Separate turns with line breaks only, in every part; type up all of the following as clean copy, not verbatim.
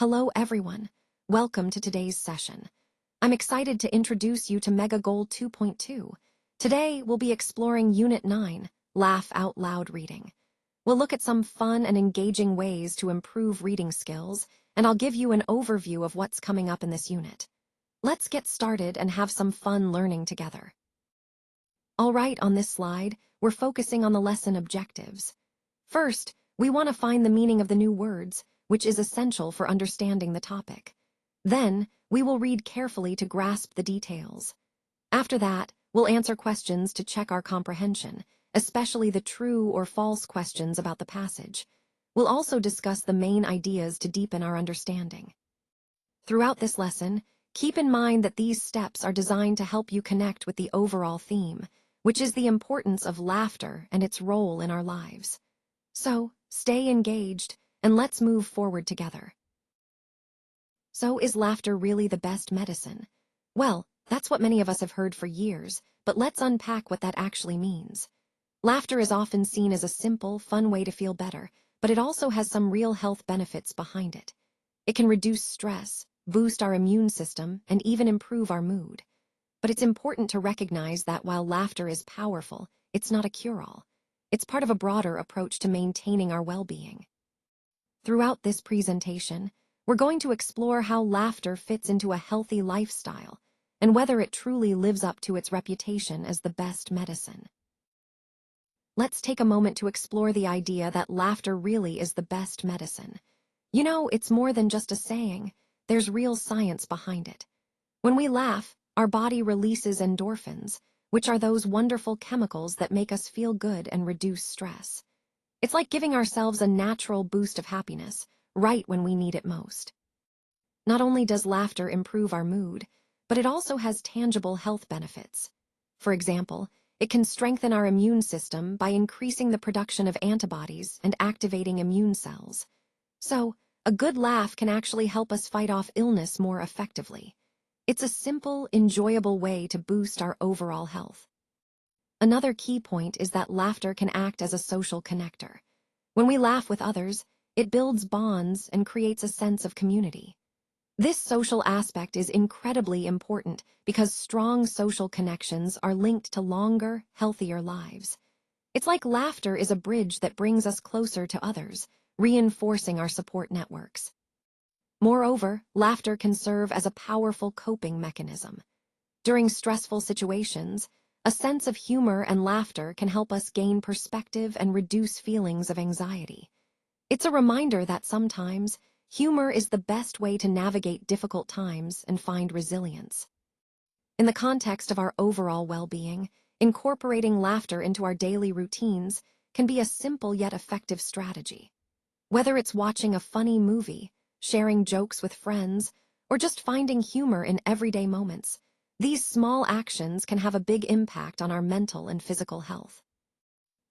Hello everyone, welcome to today's session. I'm excited to introduce you to Mega Goal 2.2. Today we'll be exploring Unit 9, Laugh Out Loud Reading. We'll look at some fun and engaging ways to improve reading skills, and I'll give you an overview of what's coming up in this unit. Let's get started and have some fun learning together. All right, on this slide, we're focusing on the lesson objectives. First, we want to find the meaning of the new words, which is essential for understanding the topic. Then, we will read carefully to grasp the details. After that, we'll answer questions to check our comprehension, especially the true or false questions about the passage. We'll also discuss the main ideas to deepen our understanding. Throughout this lesson, keep in mind that these steps are designed to help you connect with the overall theme, which is the importance of laughter and its role in our lives. So, stay engaged, and let's move forward together. So, is laughter really the best medicine? Well, that's what many of us have heard for years, but let's unpack what that actually means. Laughter is often seen as a simple, fun way to feel better, but it also has some real health benefits behind it. It can reduce stress, boost our immune system, and even improve our mood. But it's important to recognize that while laughter is powerful, it's not a cure-all. It's part of a broader approach to maintaining our well-being. Throughout this presentation, we're going to explore how laughter fits into a healthy lifestyle and whether it truly lives up to its reputation as the best medicine. Let's take a moment to explore the idea that laughter really is the best medicine. You know, it's more than just a saying. There's real science behind it. When we laugh, our body releases endorphins, which are those wonderful chemicals that make us feel good and reduce stress. It's like giving ourselves a natural boost of happiness, right when we need it most. Not only does laughter improve our mood, but it also has tangible health benefits. For example, it can strengthen our immune system by increasing the production of antibodies and activating immune cells. So, a good laugh can actually help us fight off illness more effectively. It's a simple, enjoyable way to boost our overall health. Another key point is that laughter can act as a social connector. When we laugh with others, it builds bonds and creates a sense of community. This social aspect is incredibly important because strong social connections are linked to longer, healthier lives. It's like laughter is a bridge that brings us closer to others, reinforcing our support networks. Moreover, laughter can serve as a powerful coping mechanism. During stressful situations, a sense of humor and laughter can help us gain perspective and reduce feelings of anxiety. It's a reminder that sometimes, humor is the best way to navigate difficult times and find resilience. In the context of our overall well-being, incorporating laughter into our daily routines can be a simple yet effective strategy. Whether it's watching a funny movie, sharing jokes with friends, or just finding humor in everyday moments, these small actions can have a big impact on our mental and physical health.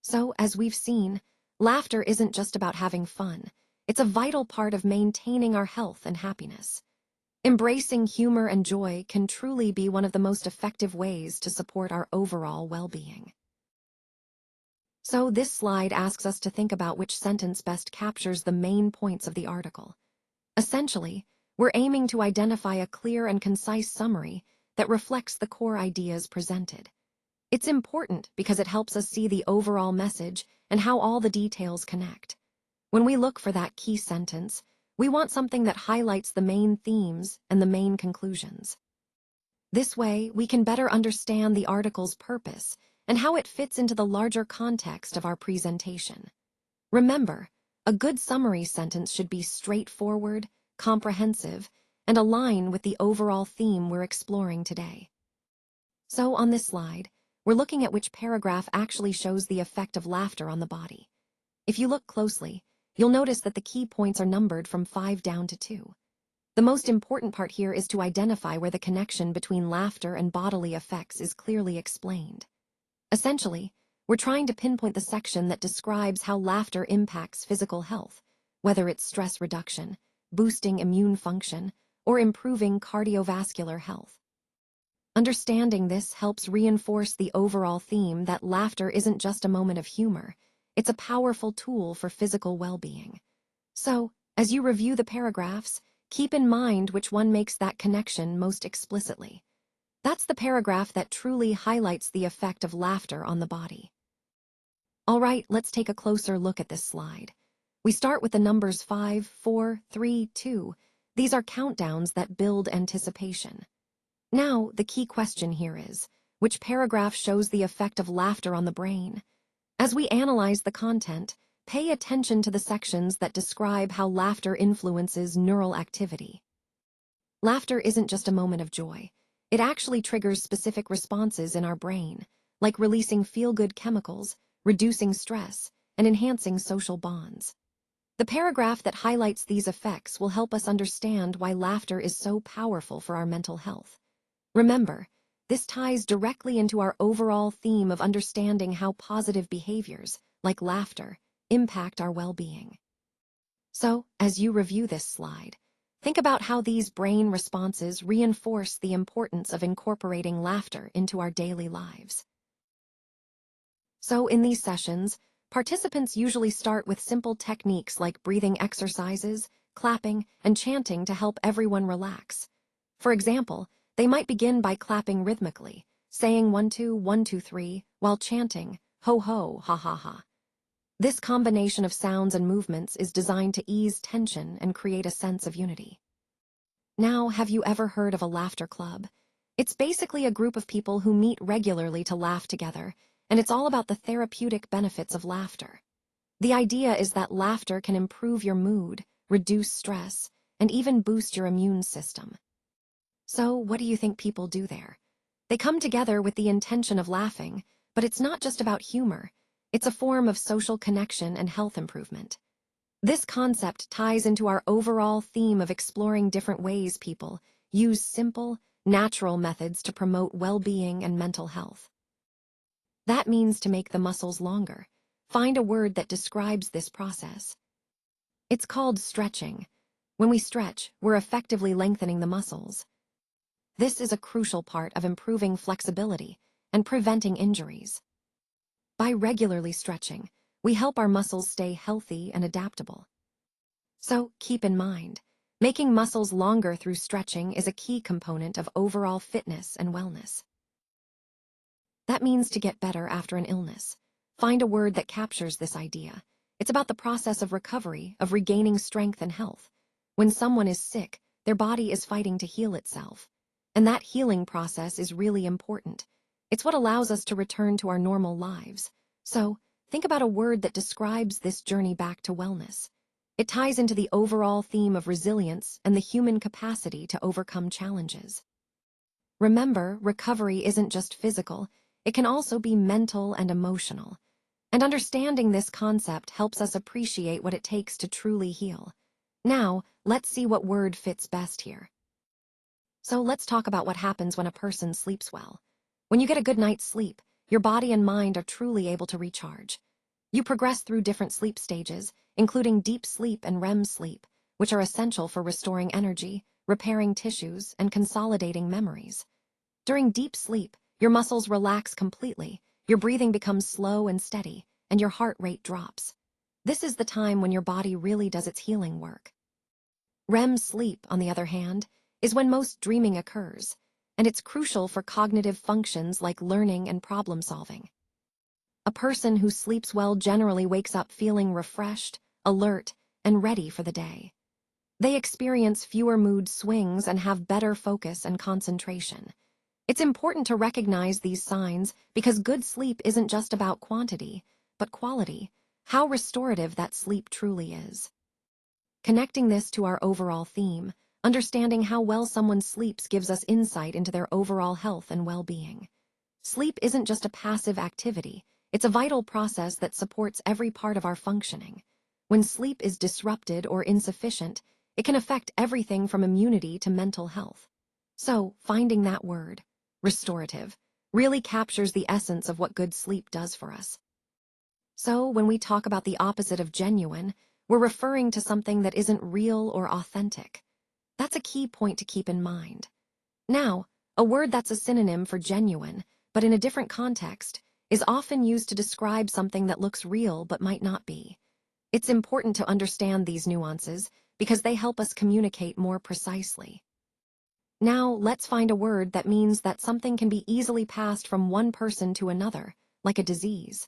So, as we've seen, laughter isn't just about having fun. It's a vital part of maintaining our health and happiness. Embracing humor and joy can truly be one of the most effective ways to support our overall well-being. So, this slide asks us to think about which sentence best captures the main points of the article. Essentially, we're aiming to identify a clear and concise summary that reflects the core ideas presented. It's important because it helps us see the overall message and how all the details connect. When we look for that key sentence, we want something that highlights the main themes and the main conclusions. This way, we can better understand the article's purpose and how it fits into the larger context of our presentation. Remember, a good summary sentence should be straightforward, comprehensive, and align with the overall theme we're exploring today. So, on this slide, we're looking at which paragraph actually shows the effect of laughter on the body. If you look closely, you'll notice that the key points are numbered from 5 down to 2. The most important part here is to identify where the connection between laughter and bodily effects is clearly explained. Essentially, we're trying to pinpoint the section that describes how laughter impacts physical health, whether it's stress reduction, boosting immune function, or improving cardiovascular health. Understanding this helps reinforce the overall theme that laughter isn't just a moment of humor, it's a powerful tool for physical well-being. So, as you review the paragraphs, keep in mind which one makes that connection most explicitly. That's the paragraph that truly highlights the effect of laughter on the body. All right, let's take a closer look at this slide. We start with the numbers 5, 4, 3, 2. These are countdowns that build anticipation. Now, the key question here is, which paragraph shows the effect of laughter on the brain? As we analyze the content, pay attention to the sections that describe how laughter influences neural activity. Laughter isn't just a moment of joy. It actually triggers specific responses in our brain, like releasing feel-good chemicals, reducing stress, and enhancing social bonds. The paragraph that highlights these effects will help us understand why laughter is so powerful for our mental health. Remember, this ties directly into our overall theme of understanding how positive behaviors, like laughter, impact our well-being. So, as you review this slide, think about how these brain responses reinforce the importance of incorporating laughter into our daily lives. So, in these sessions, participants usually start with simple techniques like breathing exercises, clapping, and chanting to help everyone relax. For example, they might begin by clapping rhythmically, saying 1 2 1 2 3, while chanting ho ho ha ha ha. This combination of sounds and movements is designed to ease tension and create a sense of unity. Now, have you ever heard of a laughter club? It's basically a group of people who meet regularly to laugh together, and it's all about the therapeutic benefits of laughter. The idea is that laughter can improve your mood, reduce stress, and even boost your immune system. So, what do you think people do there? They come together with the intention of laughing, but it's not just about humor. It's a form of social connection and health improvement. This concept ties into our overall theme of exploring different ways people use simple, natural methods to promote well-being and mental health. That means to make the muscles longer. Find a word that describes this process. It's called stretching. When we stretch, we're effectively lengthening the muscles. This is a crucial part of improving flexibility and preventing injuries. By regularly stretching, we help our muscles stay healthy and adaptable. So, keep in mind, making muscles longer through stretching is a key component of overall fitness and wellness. That means to get better after an illness. Find a word that captures this idea. It's about the process of recovery, of regaining strength and health. When someone is sick, their body is fighting to heal itself. And that healing process is really important. It's what allows us to return to our normal lives. So, think about a word that describes this journey back to wellness. It ties into the overall theme of resilience and the human capacity to overcome challenges. Remember, recovery isn't just physical, it can also be mental and emotional. And understanding this concept helps us appreciate what it takes to truly heal. Now, let's see what word fits best here. So let's talk about what happens when a person sleeps well. When you get a good night's sleep, your body and mind are truly able to recharge. You progress through different sleep stages, including deep sleep and REM sleep, which are essential for restoring energy, repairing tissues, and consolidating memories. During deep sleep, your muscles relax completely, your breathing becomes slow and steady, and your heart rate drops. This is the time when your body really does its healing work. REM sleep, on the other hand, is when most dreaming occurs, and it's crucial for cognitive functions like learning and problem-solving. A person who sleeps well generally wakes up feeling refreshed, alert, and ready for the day. They experience fewer mood swings and have better focus and concentration. It's important to recognize these signs because good sleep isn't just about quantity, but quality, how restorative that sleep truly is. Connecting this to our overall theme, understanding how well someone sleeps gives us insight into their overall health and well-being. Sleep isn't just a passive activity, it's a vital process that supports every part of our functioning. When sleep is disrupted or insufficient, it can affect everything from immunity to mental health. So, finding that word, restorative, really captures the essence of what good sleep does for us. So, when we talk about the opposite of genuine, we're referring to something that isn't real or authentic. That's a key point to keep in mind. Now, a word that's a synonym for genuine, but in a different context, is often used to describe something that looks real but might not be. It's important to understand these nuances because they help us communicate more precisely. Now, let's find a word that means that something can be easily passed from one person to another, like a disease.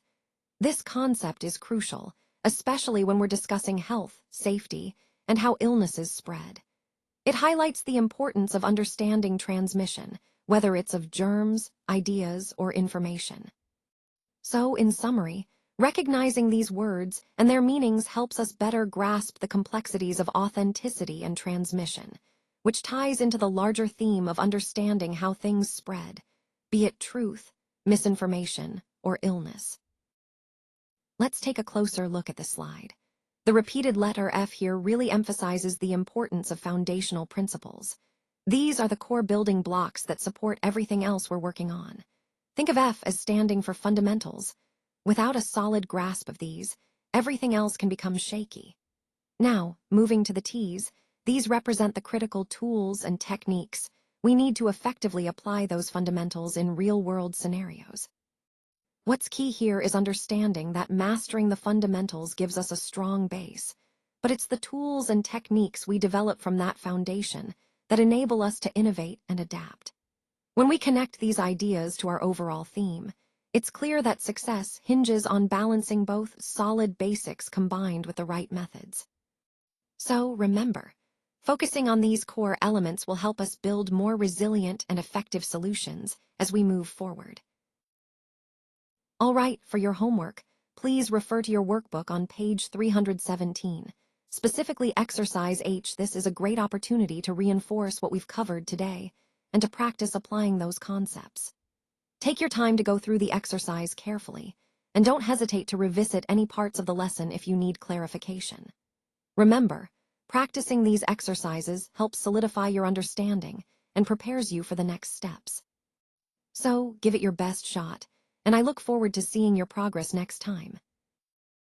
This concept is crucial, especially when we're discussing health, safety, and how illnesses spread. It highlights the importance of understanding transmission, whether it's of germs, ideas, or information. So, in summary, recognizing these words and their meanings helps us better grasp the complexities of authenticity and transmission, which ties into the larger theme of understanding how things spread, be it truth, misinformation, or illness. Let's take a closer look at the slide. The repeated letter F here really emphasizes the importance of foundational principles. These are the core building blocks that support everything else we're working on. Think of F as standing for fundamentals. Without a solid grasp of these, everything else can become shaky. Now, moving to the T's, these represent the critical tools and techniques we need to effectively apply those fundamentals in real-world scenarios. What's key here is understanding that mastering the fundamentals gives us a strong base, but it's the tools and techniques we develop from that foundation that enable us to innovate and adapt. When we connect these ideas to our overall theme, it's clear that success hinges on balancing both solid basics combined with the right methods. So remember, focusing on these core elements will help us build more resilient and effective solutions as we move forward. All right, for your homework, please refer to your workbook on page 317. Specifically exercise H. This is a great opportunity to reinforce what we've covered today and to practice applying those concepts. Take your time to go through the exercise carefully, and don't hesitate to revisit any parts of the lesson if you need clarification. Remember, practicing these exercises helps solidify your understanding and prepares you for the next steps. So, give it your best shot, and I look forward to seeing your progress next time.